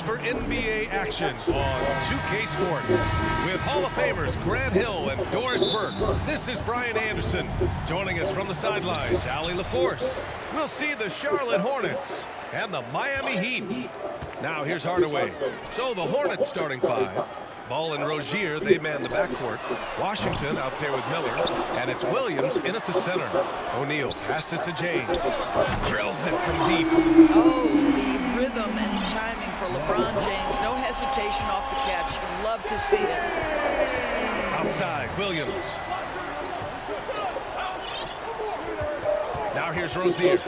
for NBA action on 2K Sports. With Hall of Famers Grant Hill and Doris Burke, this is Brian Anderson. Joining us from the sidelines, Allie LaForce. We'll see the Charlotte Hornets and the Miami Heat. Now here's Hardaway. So the Hornets starting five. Ball and Rozier, they man the backcourt. Washington out there with Miller, and it's Williams in at the center. O'Neal passes to James. Drills it from deep. Oh, the rhythm and timing for LeBron James. No hesitation off the catch. You'd love to see that. Outside, Williams. Now here's Rozier.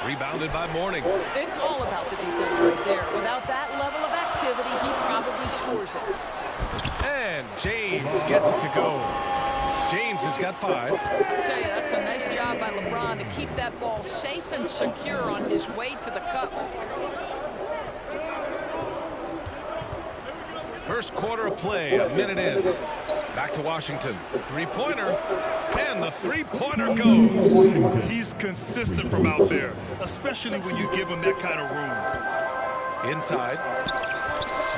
Rebounded by Mourning. It's all about the defense right there. Without that level of activity, he probably scores it. And James gets it to go. James has got 5. I'll tell you, that's a nice job by LeBron to keep that ball safe and secure on his way to the cup. First quarter of play, a minute in. Back to Washington. Three-pointer. And the three-pointer goes. He's consistent from out there, especially when you give him that kind of room. Inside.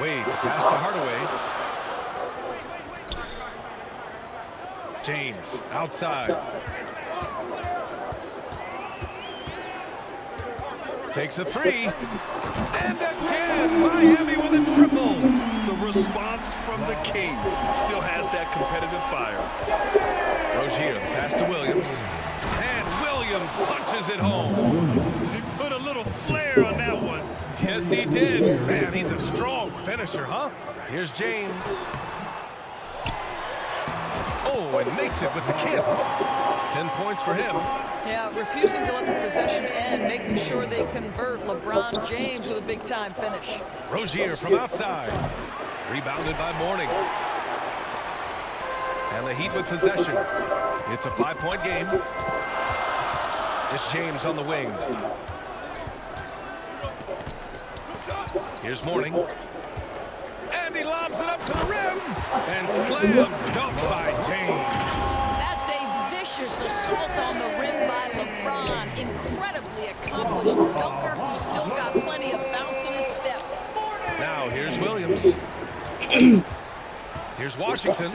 Wade, pass to Hardaway. James, outside. Takes a three. And again, Miami with a triple. The response from the king still has that competitive fire. Rozier, the pass to Williams. And Williams punches it home. He put a little flair on that one. Yes, he did. Man, he's a strong finisher, huh? Here's James. Oh, and makes it with the kiss. 10 points for him. Yeah, refusing to let the possession end, making sure they convert. LeBron James with a big-time finish. Rozier from outside. Rebounded by Mourning. And the Heat with possession. It's a 5-point game. It's James on the wing. Here's Mourning. And he lobs it up to the rim. And slam dunked by James. That's a vicious assault on the rim by LeBron. Incredibly accomplished dunker who's still got plenty of bounce in his step. Now here's Williams. Here's Washington.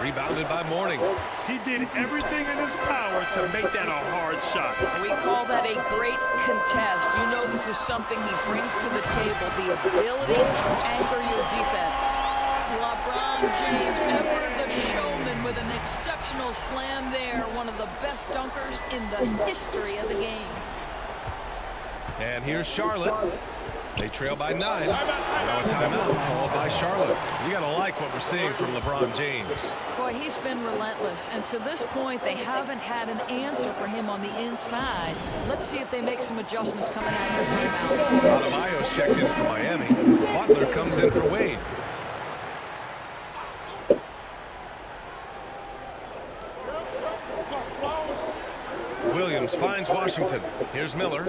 Rebounded by Mourning. He did everything in his power to make that a hard shot. We call that a great contest. You know this is something he brings to the table, the ability to anchor your defense. LeBron James, ever the showman with an exceptional slam there. One of the best dunkers in the history of the game. And here's Charlotte. They trail by 9. Now a timeout called by Charlotte. You got to like what we're seeing from LeBron James. Boy, he's been relentless. And to this point, they haven't had an answer for him on the inside. Let's see if they make some adjustments coming out of their timeout. Adebayo's checked in for Miami. Butler comes in for Wade. Williams finds Washington. Here's Miller.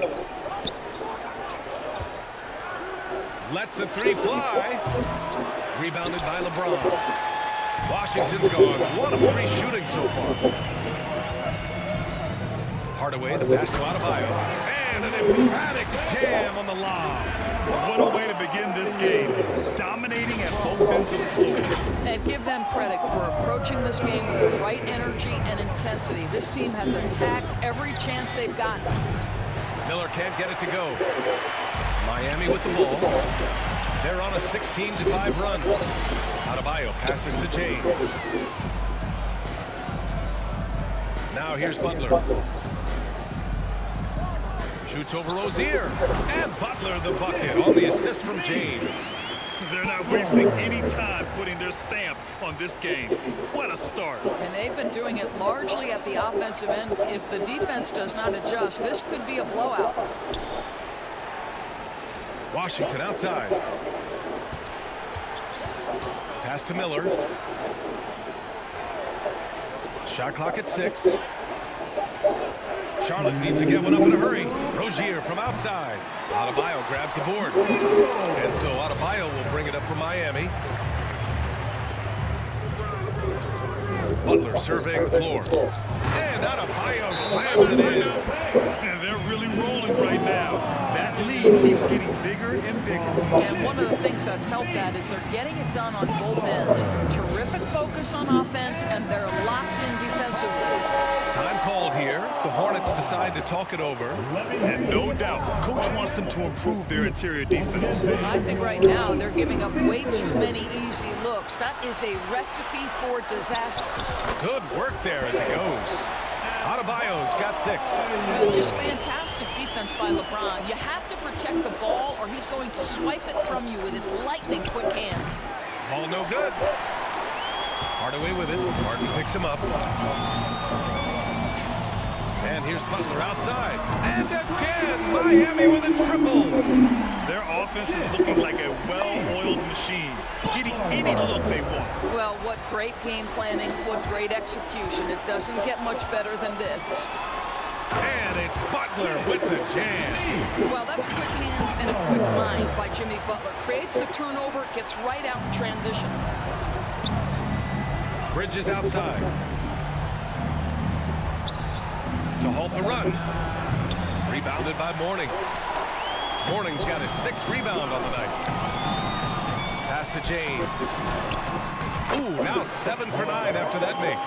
Lets the three fly. Rebounded by LeBron. Washington's gone 1 of 3 shooting so far. Hardaway, the pass to Adebayo. And an emphatic jam on the lob. What a way to begin this game. Dominating at both ends of the floor. And give them credit for approaching this game with the right energy and intensity. This team has attacked every chance they've gotten. Miller can't get it to go. Miami with the ball. They're on a 16-5 run. Adebayo passes to James. Now here's Butler. Shoots over Rozier. And Butler the bucket on the assist from James. They're not wasting any time putting their stamp on this game. What a start. And they've been doing it largely at the offensive end. If the defense does not adjust, this could be a blowout. Washington outside. Pass to Miller. Shot clock at 6. Charlotte needs to get one up in a hurry. Rozier from outside. Adebayo grabs the board. And so Adebayo will bring it up for Miami. Butler surveying the floor. And Adebayo slams it in. And they're really rolling right now. That lead keeps getting bigger and bigger. And one of the things that's helped that is they're getting it done on both ends. Terrific focus on offense, and they're locked in defensively. Time called here. The Hornets decide to talk it over. And no doubt, coach wants them to improve their interior defense. I think right now they're giving up way too many easy looks. That is a recipe for disaster. Good work there as it goes. Adebayo's got 6. Just fantastic defense by LeBron. You have to protect the ball or he's going to swipe it from you with his lightning quick hands. Ball no good. Hardaway with it. Martin picks him up. And here's Butler outside. And again, Miami with a triple. Their offense is looking like a well-oiled machine, getting any look they want. Well, what great game planning, what great execution. It doesn't get much better than this. And it's Butler with the jam. Well, that's quick hands and a quick mind by Jimmy Butler. Creates the turnover, gets right out in transition. Bridges outside. To halt the run. Rebounded by Mourning. Mourning's got his 6th rebound on the night. Pass to James. Ooh, now 7 for 9 after that make.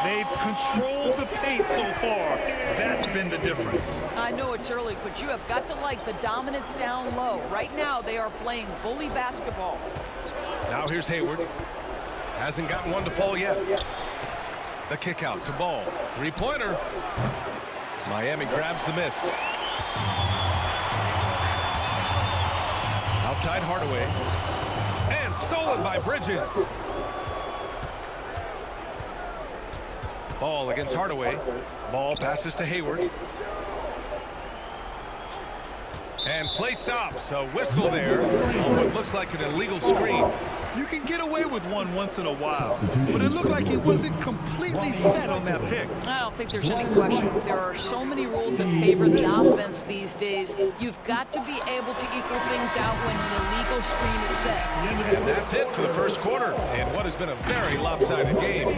They've controlled the paint so far. That's been the difference. I know it's early, but you have got to like the dominance down low. Right now, they are playing bully basketball. Now here's Hayward. Hasn't gotten one to fall yet. The kick out to Ball. 3-pointer. Miami grabs the miss. Outside Hardaway. And stolen by Bridges. Ball against Hardaway. Ball passes to Hayward. And play stops. A whistle there on what looks like an illegal screen. You can get away with one once in a while, but it looked like he wasn't completely set on that pick. I don't think there's any question. There are so many rules that favor the offense these days. You've got to be able to equal things out when an illegal screen is set. And that's it for the first quarter in what has been a very lopsided game.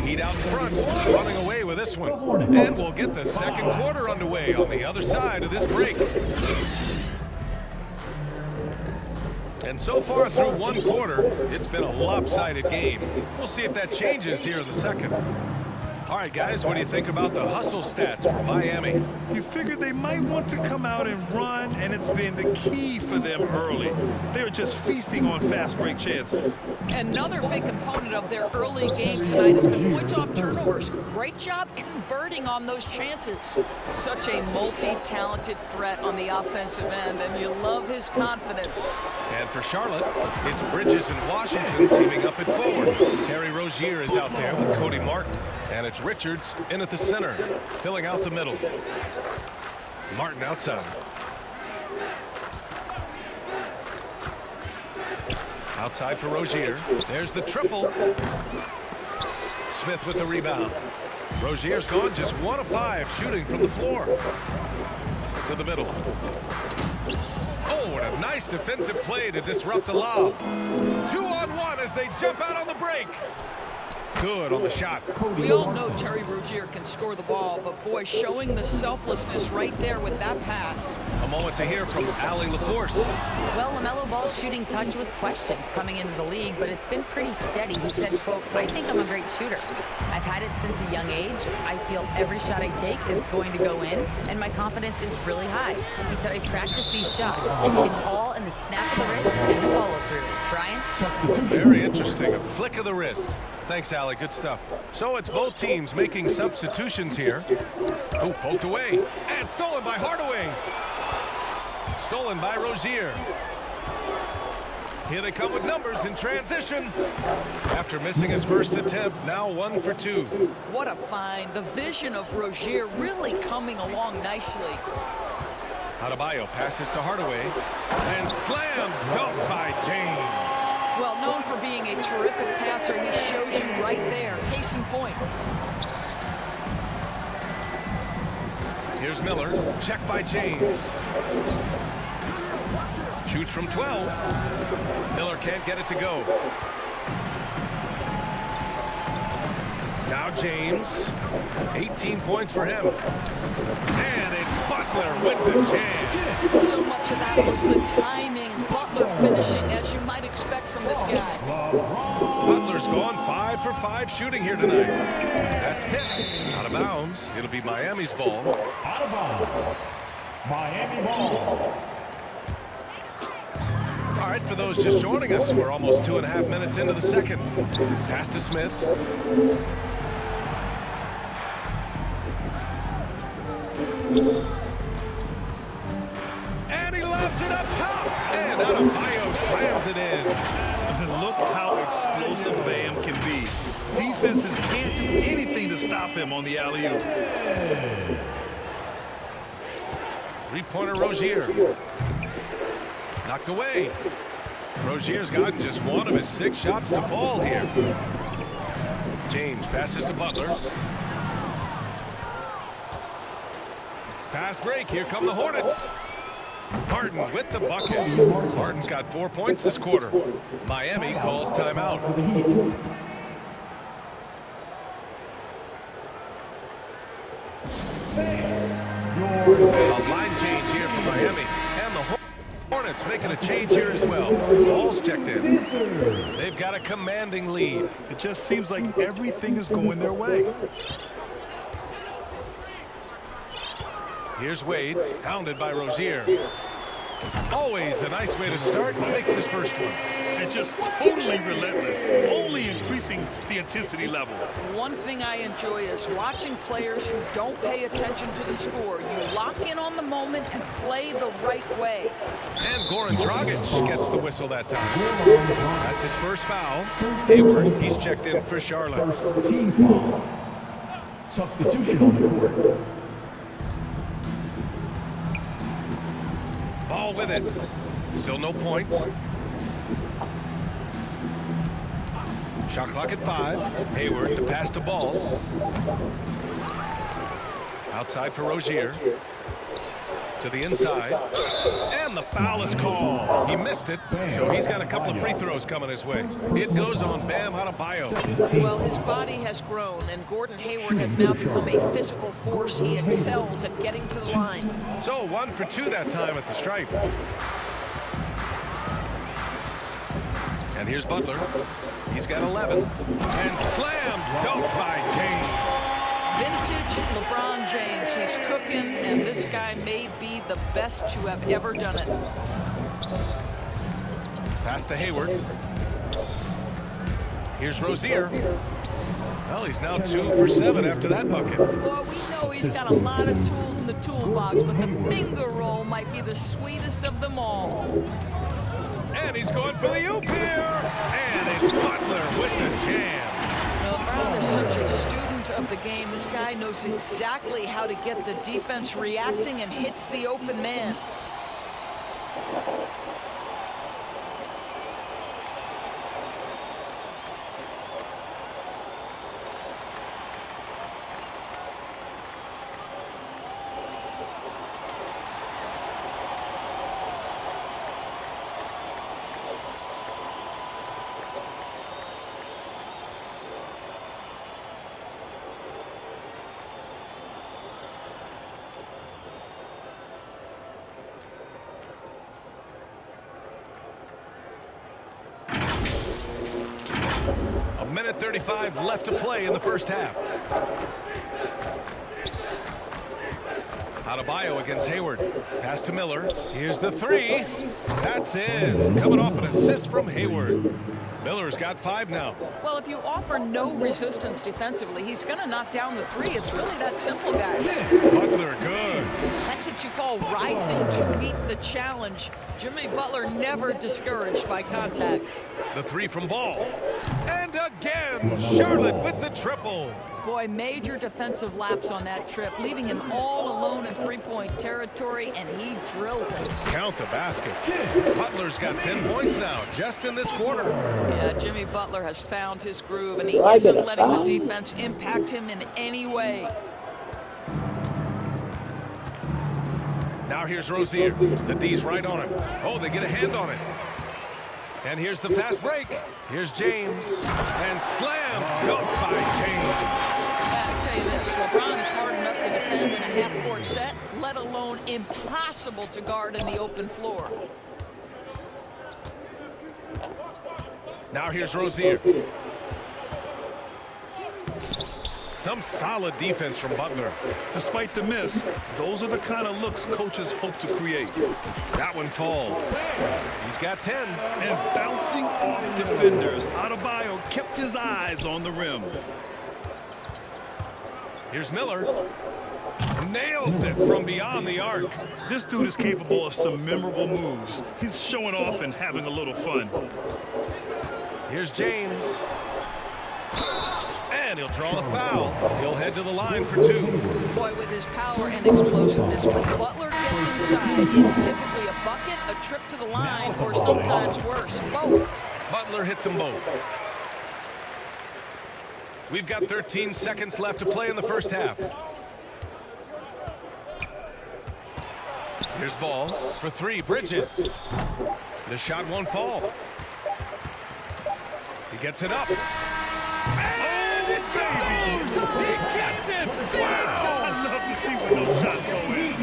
Heat out in front, running away with this one. And we'll get the second quarter underway on the other side of this break. And so far through one quarter, it's been a lopsided game. We'll see if that changes here in the second. All right, guys, what do you think about the hustle stats for Miami? You figured they might want to come out and run, and it's been the key for them early. They're just feasting on fast break chances. Another big component of their early game tonight has been points off turnovers. Great job converting on those chances. Such a multi-talented threat on the offensive end, and you love his confidence. And for Charlotte, it's Bridges and Washington teaming up at forward. Terry Rozier is out there with Cody Martin. And it's Richards in at the center, filling out the middle. Martin outside. Outside for Rozier. There's the triple. Smith with the rebound. Rozier's gone just 1 of 5 shooting from the floor. To the middle. Oh, and a nice defensive play to disrupt the lob. 2-on-1 as they jump out on the break. Good on the shot. We all know Terry Rozier can score the ball, but boy, showing the selflessness right there with that pass. A moment to hear from Allie LaForce. Well, LaMelo Ball's shooting touch was questioned coming into the league, but it's been pretty steady. He said, quote, "I think I'm a great shooter. I've had it since a young age. I feel every shot I take is going to go in, and my confidence is really high." He said, "I practice these shots. It's all in the snap of the wrist and the follow-through." Brian? Very interesting. A flick of the wrist. Thanks, Allie. Good stuff. So it's both teams making substitutions here. Oh, poked away. And stolen by Hardaway. Stolen by Rozier. Here they come with numbers in transition. After missing his first attempt, now 1 for 2. What a find. The vision of Rozier really coming along nicely. Adebayo passes to Hardaway. And slam dunk by James. Well, known for being a terrific passer, he shows you right there. Case in point. Here's Miller. Check by James. Shoots from 12. Miller can't get it to go. Now James, 18 points for him. And it's Butler with the jam. So much of that was the timing. Butler finishing as you might expect from this guy. Butler's gone 5 for 5 shooting here tonight. That's tipped. Out of bounds. It'll be Miami's ball. Out of bounds. Miami ball. All right, for those just joining us, we're almost 2.5 minutes into the second. Pass to Smith. And he lobs it up top. And Adebayo slams it in. Look how explosive Bam can be. Defenses can't do anything to stop him on the alley-oop. Three-pointer Rozier. Knocked away. Rozier's gotten just one of his 6 shots to fall here. James passes to Butler. Fast break. Here come the Hornets. Harden with the bucket. Harden's got 4 points this quarter. Miami calls timeout. For the Heat. A line change here for Miami. And the Hornets making a change here as well. Ball's checked in. They've got a commanding lead. It just seems like everything is going their way. Here's Wade, hounded by Rozier. Always a nice way to start. He makes his first one. And just totally relentless, only increasing the intensity level. One thing I enjoy is watching players who don't pay attention to the score. You lock in on the moment and play the right way. And Goran Dragic gets the whistle that time. That's his first foul. Hayward, he's checked in for Charlotte. First team foul. Substitution on the court. Ball with it. Still no points. Shot clock at 5. Hayward, the pass to Ball. Outside for Rozier. To the inside. And the foul is called. He missed it, so he's got a couple of free throws coming his way. It goes on Bam Adebayo. Well, his body has grown, and Gordon Hayward has now become a physical force. He excels at getting to the line. So 1 for 2 that time at the stripe. And here's Butler. He's got 11. And slammed dunk by James. Vintage LeBron James. He's cooking, and this guy may be the best to have ever done it. Pass to Hayward. Here's Rozier. Well, he's now 2 for 7 after that bucket. Well, we know he's got a lot of tools in the toolbox, but the finger roll might be the sweetest of them all. And he's going for the oop here. And it's Butler with the jam. Well, Brown is such a student of the game. This guy knows exactly how to get the defense reacting and hits the open man. A minute 35 left to play in the first half. Adebayo against Hayward. Pass to Miller. Here's the 3. That's in. Coming off an assist from Hayward. Miller's got 5 now. Well, if you offer no resistance defensively, he's going to knock down the 3. It's really that simple, guys. Butler, good. That's what you call rising to meet the challenge. Jimmy Butler never discouraged by contact. The 3 from Ball. And again, Charlotte with the triple. Boy, major defensive lapse on that trip, leaving him all alone in three-point territory, and he drills it. Count the basket. Butler's got 10 points now, just in this quarter. Yeah, Jimmy Butler has found his groove, and he isn't letting the defense impact him in any way. Now here's Rozier. The D's right on him. Oh, they get a hand on it. And here's the fast break. Here's James. And slam dunk by James. I tell you this, LeBron is hard enough to defend in a half-court set, let alone impossible to guard in the open floor. Now here's Rozier. Some solid defense from Butler. Despite the miss, those are the kind of looks coaches hope to create. That one falls. He's got 10. And bouncing off defenders, Adebayo kept his eyes on the rim. Here's Miller. Nails it from beyond the arc. This dude is capable of some memorable moves. He's showing off and having a little fun. Here's James. And he'll draw the foul. He'll head to the line for 2. Boy, with his power and explosiveness, when Butler gets inside, it's typically a bucket, a trip to the line, or sometimes worse, both. Butler hits them both. We've got 13 seconds left to play in the first half. Here's Ball for 3. Bridges. The shot won't fall. He gets it up. And it goes! He gets it! I love to see when those shots go in.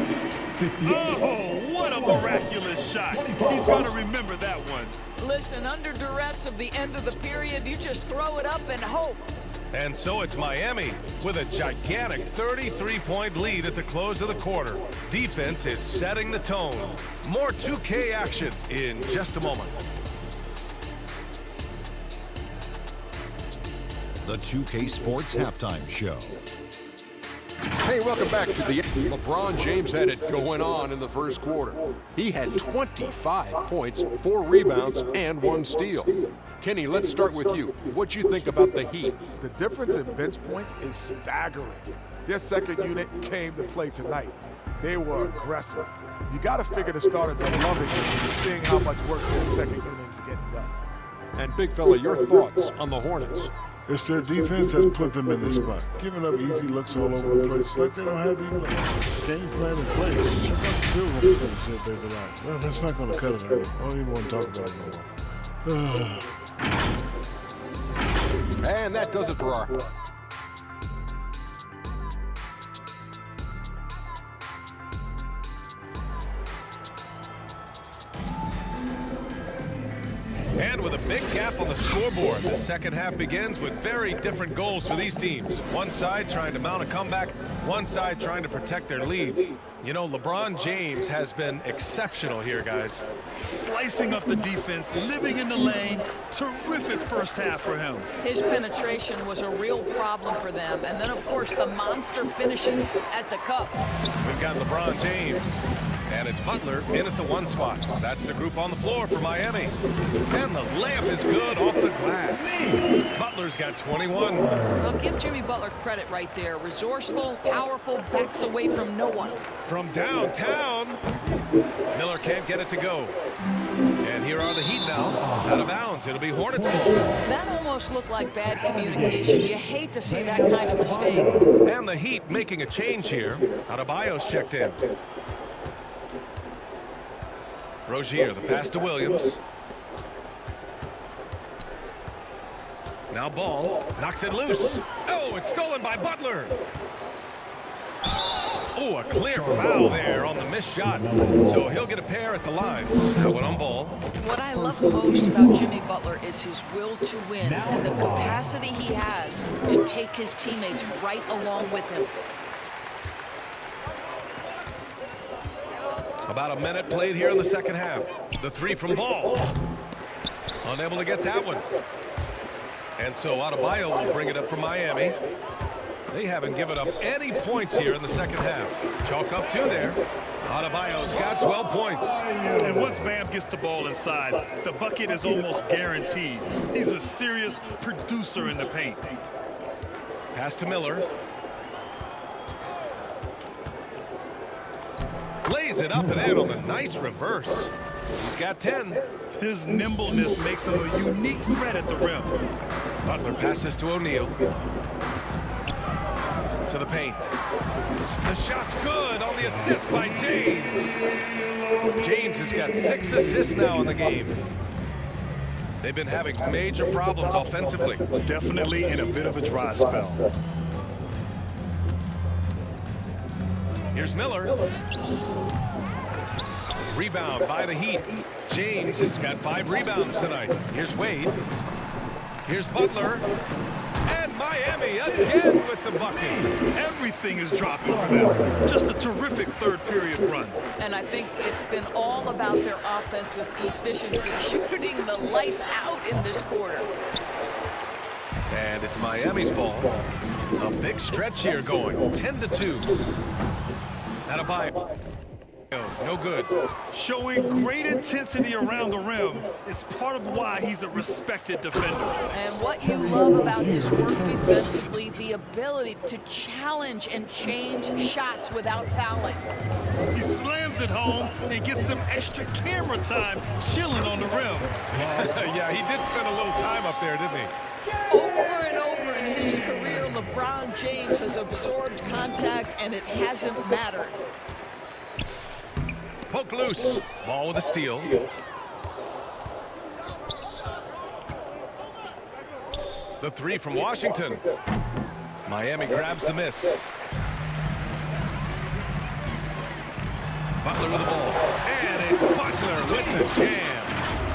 Oh, what a miraculous shot. He's going to remember that one. Listen, under duress of the end of the period, you just throw it up and hope. And so it's Miami with a gigantic 33-point lead at the close of the quarter. Defense is setting the tone. More 2K action in just a moment. The 2K Sports Halftime Show. Hey, welcome back to the LeBron James had it going on in the first quarter. He had 25 points, 4 rebounds, and 1 steal. Kenny, let's start with you. What you think about the Heat? The difference in bench points is staggering. Their second unit came to play tonight. They were aggressive. You got to figure the starters are loving seeing how much work their second unit is getting done. And big fella, your thoughts on the Hornets? It's their defense that's put them in this spot, giving up easy looks all over the place, like they don't have even a game plan in place. Check out the field goal percentage they've allowed. Well, that's not going to cut it anymore. I don't even want to talk about it no more. And that does it for our... And with a big gap on the scoreboard, the second half begins with very different goals for these teams. One side trying to mount a comeback, one side trying to protect their lead. You know, LeBron James has been exceptional here, guys. Slicing up the defense, living in the lane. Terrific first half for him. His penetration was a real problem for them. And then, of course, the monster finishes at the cup. We've got LeBron James. And it's Butler in at the 1 spot. That's the group on the floor for Miami. And the layup is good off the glass. Butler's got 21. Well, give Jimmy Butler credit right there. Resourceful, powerful, backs away from no one. From downtown, Miller can't get it to go. And here are the Heat now. Out of bounds. It'll be Hornets ball. That almost looked like bad communication. You hate to see that kind of mistake. And the Heat making a change here. Adebayo's checked in. Rozier, the pass to Williams. Now Ball knocks it loose. Oh, it's stolen by Butler. Oh, a clear foul there on the missed shot. So he'll get a pair at the line. That one on Ball. What I love most about Jimmy Butler is his will to win and the capacity he has to take his teammates right along with him. About a minute played here in the second half. The 3 from Ball. Unable to get that one. And so Adebayo will bring it up for Miami. They haven't given up any points here in the second half. Chalk up 2 there. Adebayo's got 12 points. And once Bam gets the ball inside, the bucket is almost guaranteed. He's a serious producer in the paint. Pass to Miller. Lays it up and in on the nice reverse. He's got 10. His nimbleness makes him a unique threat at the rim. Butler passes to O'Neal. To the paint. The shot's good on the assist by James. James has got 6 assists now in the game. They've been having major problems offensively. Definitely in a bit of a dry spell. Here's Miller. Rebound by the Heat. James has got 5 rebounds tonight. Here's Wade. Here's Butler. And Miami again with the bucket. Everything is dropping for them. Just a terrific third-period run. And I think it's been all about their offensive efficiency, shooting the lights out in this quarter. And it's Miami's ball. A big stretch here going. 10-2. Adebayo. No good. Showing great intensity around the rim is part of why he's a respected defender. And what you love about this work defensively, the ability to challenge and change shots without fouling. He slams it home and gets some extra camera time chilling on the rim. Yeah, he did spend a little time up there, didn't he? Over and over in his career, LeBron James has absorbed contact, and it hasn't mattered. Poke loose. Ball with a steal. The 3 from Washington. Miami grabs the miss. Butler with the ball. And it's Butler with the jam.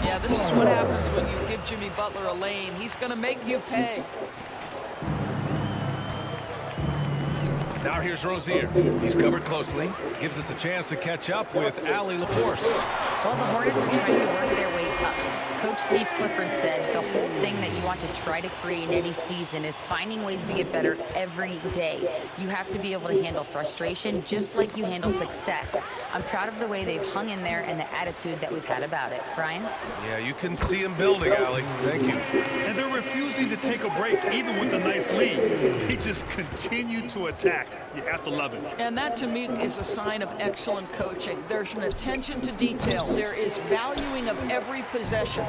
Yeah, this is what happens when you give Jimmy Butler a lane. He's going to make you pay. Now here's Rozier. He's covered closely. Gives us a chance to catch up with Allie LaForce. Well, the Hornets are trying to work their way up. Coach Steve Clifford said the whole thing that you want to try to create in any season is finding ways to get better every day. You have to be able to handle frustration just like you handle success. I'm proud of the way they've hung in there and the attitude that we've had about it. Brian? Yeah, you can see him building, Allie. Thank you. And they're refusing to take a break even with a nice lead. They just continue to attack. You have to love it. And that, to me, is a sign of excellent coaching. There's an attention to detail. There is valuing of every possession.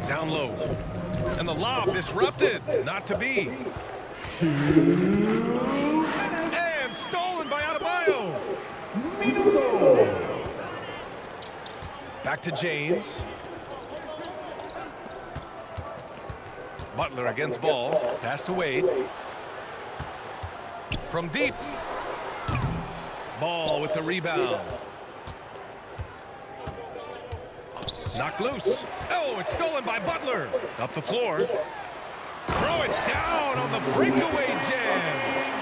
Down low. And the lob disrupted. Not to be. And stolen by Adebayo. Back to James. Butler against ball. Pass to Wade. From deep. Ball with the rebound. Knocked loose. Oh, it's stolen by Butler. Up the floor. Throw it down on the breakaway jam.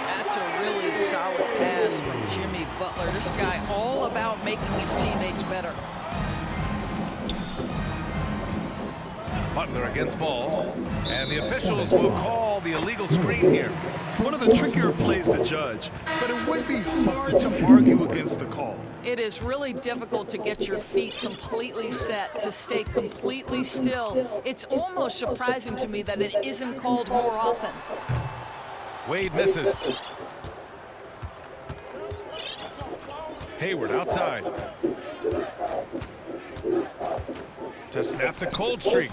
That's a really solid pass from Jimmy Butler. This guy all about making his teammates better. Butler against ball. And the officials will call the illegal screen here. One of the trickier plays to judge, but it would be hard to argue against the call. It is really difficult to get your feet completely set, to stay completely still. It's almost surprising to me that it isn't called more often. Wade misses. Hayward outside. To snap the cold streak.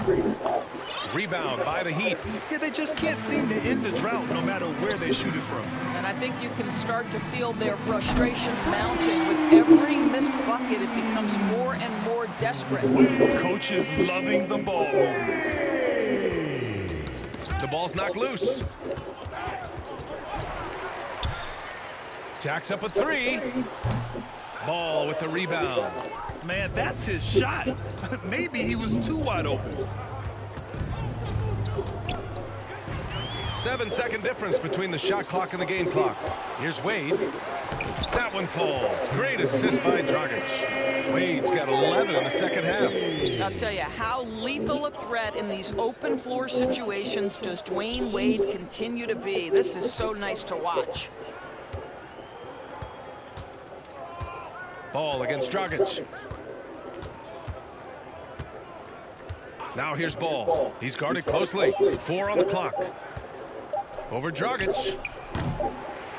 Rebound by the Heat. Yeah, they just can't seem to end the drought no matter where they shoot it from. And I think you can start to feel their frustration mounting. With every missed bucket, it becomes more and more desperate. Coach is loving the ball movement. The ball's knocked loose. Jacks up a 3. Ball with the rebound. Man, that's his shot. Maybe he was too wide open. 7-second difference between the shot clock and the game clock. Here's Wade. That one falls. Great assist by Dragic. Wade's got 11 in the second half. I'll tell you, how lethal a threat in these open floor situations does Dwayne Wade continue to be. This is so nice to watch. Ball against Dragic. Now here's Ball. He's guarded closely. 4 on the clock. Over Dragic.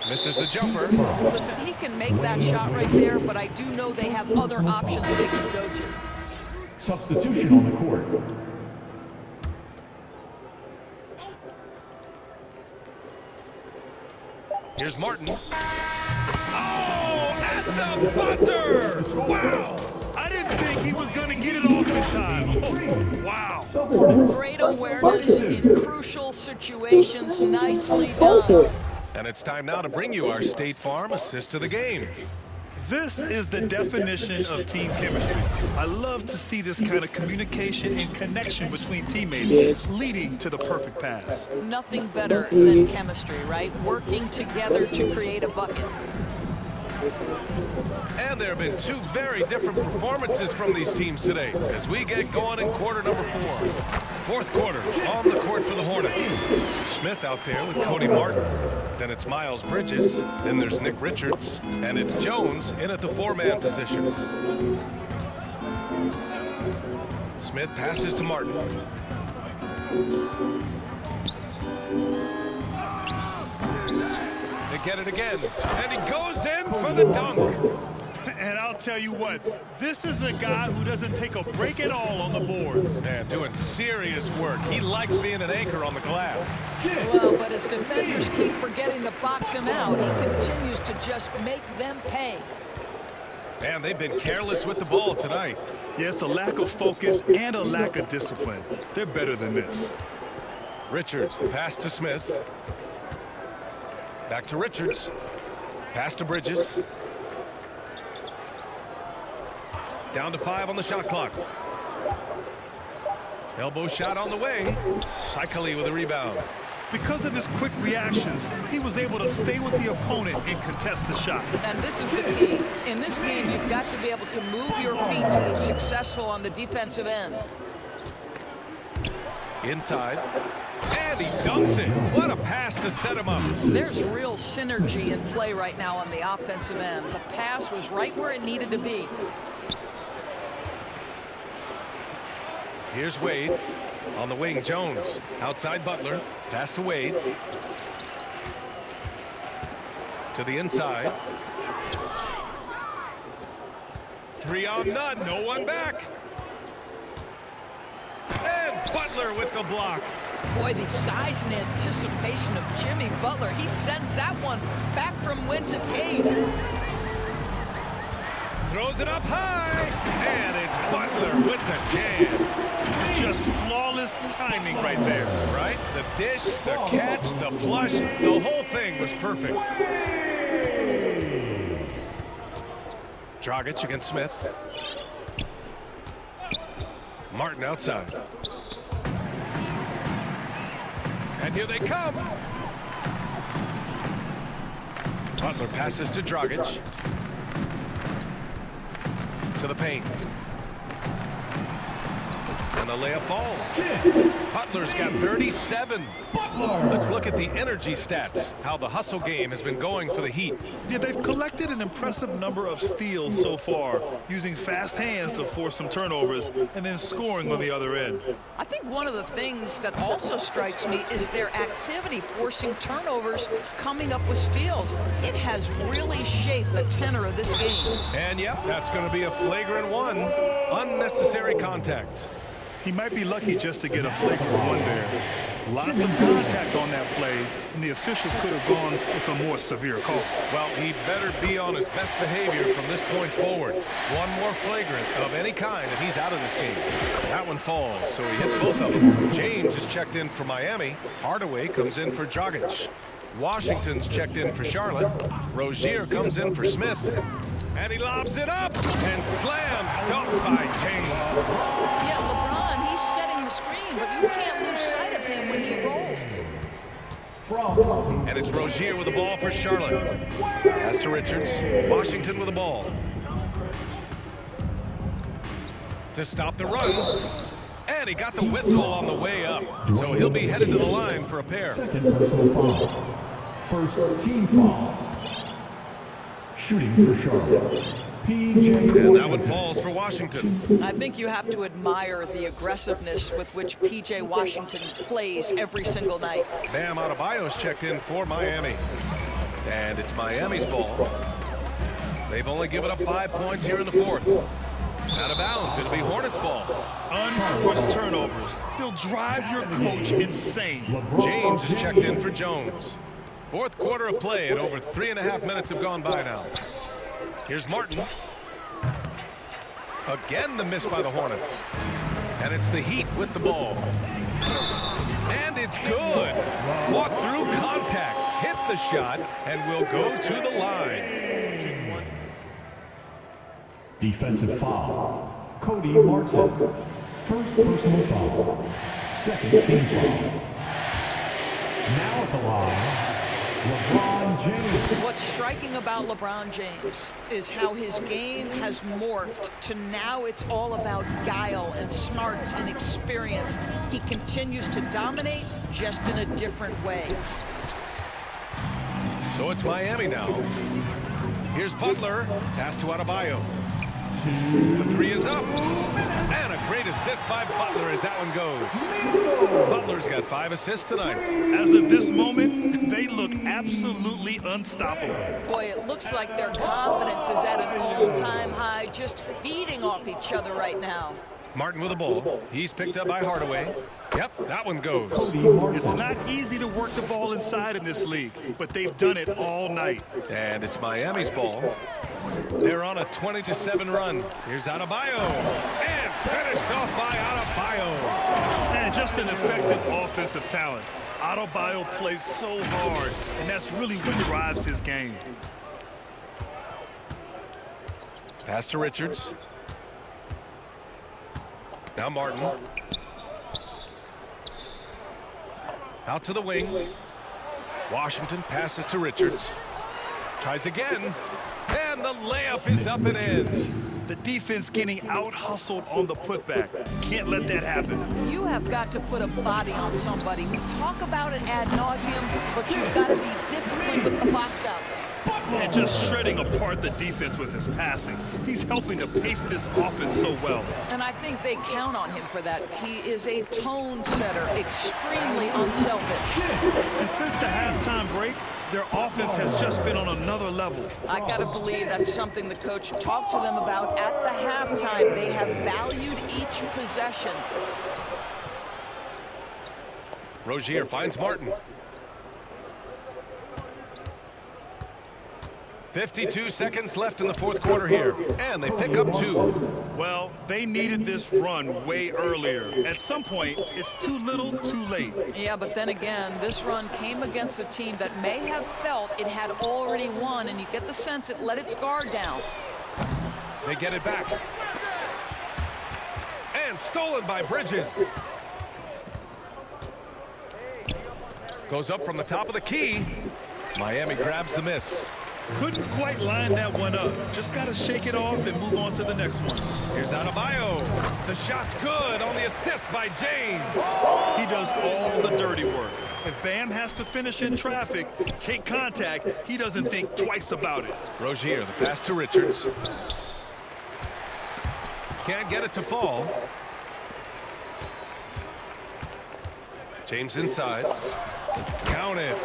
Misses the jumper. Listen, he can make that shot right there, but I do know they have other options they can go to. Substitution on the court. Here's Martin. Oh, at the buzzer! Wow! I didn't think he was going to get it off in time. Wow. Great awareness in crucial situations. Nicely done. And it's time now to bring you our State Farm assist of the game. This is the definition of team chemistry. I love to see this kind of communication and connection between teammates leading to the perfect pass. Nothing better than chemistry, right? Working together to create a bucket. And there have been two very different performances from these teams today as we get going in quarter number 4. Fourth quarter on the court for the Hornets. Smith out there with Cody Martin. Then it's Miles Bridges. Then there's Nick Richards. And it's Jones in at the 4-man position. Smith passes to Martin. They get it again. And he goes in for the dunk. And I'll tell you what, this is a guy who doesn't take a break at all on the boards. Man, doing serious work. He likes being an anchor on the glass. Well, but his defenders keep forgetting to box him out. He continues to just make them pay. Man, they've been careless with the ball tonight. Yeah, it's a lack of focus and a lack of discipline. They're better than this. Richards, the pass to Smith. Back to Richards. Pass to Bridges. Down to 5 on the shot clock. Elbow shot on the way. Saikali with a rebound. Because of his quick reactions, he was able to stay with the opponent and contest the shot. And this is the key. In this game, you've got to be able to move your feet to be successful on the defensive end. Inside. And he dunks it. What a pass to set him up. There's real synergy in play right now on the offensive end. The pass was right where it needed to be. Here's Wade. On the wing, Jones. Outside Butler. Pass to Wade. To the inside. 3 on none. No one back. And Butler with the block. Boy, the size and anticipation of Jimmy Butler. He sends that one back from whence it came. Throws it up high. And it's Butler with the jam. Just flawless timing right there. Right? The dish, the catch, the flush. The whole thing was perfect. Dragic against Smith. Martin outside. And here they come. Butler passes to Dragic. To the paint. And the layup falls. Butler's got 37. Let's look at the energy stats. How the hustle game has been going for the Heat. Yeah, they've collected an impressive number of steals so far, using fast hands to force some turnovers and then scoring on the other end. I think one of the things that also strikes me is their activity forcing turnovers, coming up with steals. It has really shaped the tenor of this game. And yep, that's going to be a flagrant one. Unnecessary contact. He might be lucky just to get a flagrant one there. Lots of contact on that play, and the officials could have gone with a more severe call. Well, he better be on his best behavior from this point forward. One more flagrant of any kind, and he's out of this game. That one falls, so he hits both of them. James is checked in for Miami. Hardaway comes in for Dragic. Washington's checked in for Charlotte. Rozier comes in for Smith. And he lobs it up and slammed dunked by James. Yeah, LeBron, he's setting the screen, but you can't lose sight of him when he rolls. And it's Rozier with the ball for Charlotte. Pass to Richards. Washington with the ball. To stop the run. And he got the whistle on the way up. So he'll be headed to the line for a pair. Second personal foul. First team foul. Shooting for Charlotte. And that one falls for Washington. I think you have to admire the aggressiveness with which P.J. Washington plays every single night. Bam Adebayo's checked in for Miami. And it's Miami's ball. They've only given up 5 points here in the fourth. Out of bounds, it'll be Hornets ball. Unforced turnovers. They'll drive your coach insane. James is checked in for Jones. Fourth quarter of play and over 3.5 minutes have gone by now. Here's Martin. Again, the miss by the Hornets. And it's the Heat with the ball. And it's good. Fought through contact, hit the shot, and will go to the line. Defensive foul. Cody Martin. First personal foul. Second team foul. Now at the line, LeBron James. What's striking about LeBron James is how his game has morphed to now it's all about guile and smarts and experience. He continues to dominate, just in a different way. So it's Miami now. Here's Butler. Pass to Adebayo. The three is up. And a great assist by Butler as that one goes. Butler's got 5 assists tonight. As of this moment, they look absolutely unstoppable. Boy, it looks like their confidence is at an all-time high, just feeding off each other right now. Martin with the ball. He's picked up by Hardaway. Yep, that one goes. It's not easy to work the ball inside in this league, but they've done it all night. And it's Miami's ball. They're on a 20-7 run. Here's Adebayo. And finished off by Adebayo. And just an effective offensive talent. Adebayo plays so hard, and that's really what drives his game. Pass to Richards. Now Martin. Out to the wing. Washington passes to Richards. Tries again. And the layup is up and in. The defense getting out-hustled on the putback. Can't let that happen. You have got to put a body on somebody. We talk about it ad nauseum, but you've got to be disciplined with the box outs. And just shredding apart the defense with his passing. He's helping to pace this offense so well. And I think they count on him for that. He is a tone setter, extremely unselfish. And since the halftime break, their offense has just been on another level. I got to believe that's something the coach talked to them about at the halftime. They have valued each possession. Rozier finds Martin. 52 seconds left in the fourth quarter here. And they pick up 2. Well, they needed this run way earlier. At some point, it's too little, too late. Yeah, but then again, this run came against a team that may have felt it had already won, and you get the sense it let its guard down. They get it back. And stolen by Bridges. Goes up from the top of the key. Miami grabs the miss. Couldn't quite line that one up. Just got to shake it off and move on to the next one. Here's Adebayo. The shot's good on the assist by James. He does all the dirty work. If Bam has to finish in traffic, take contact, he doesn't think twice about it. Rozier, the pass to Richards. Can't get it to fall. James inside. Count it.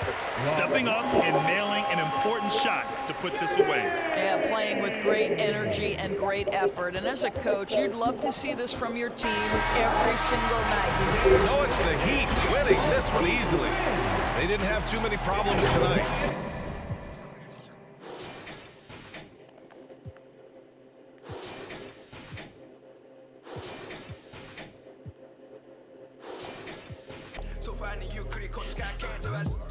Stepping up and nailing an important shot to put this away. Yeah, playing with great energy and great effort. And as a coach, you'd love to see this from your team every single night. So it's the Heat winning this one easily. They didn't have too many problems tonight.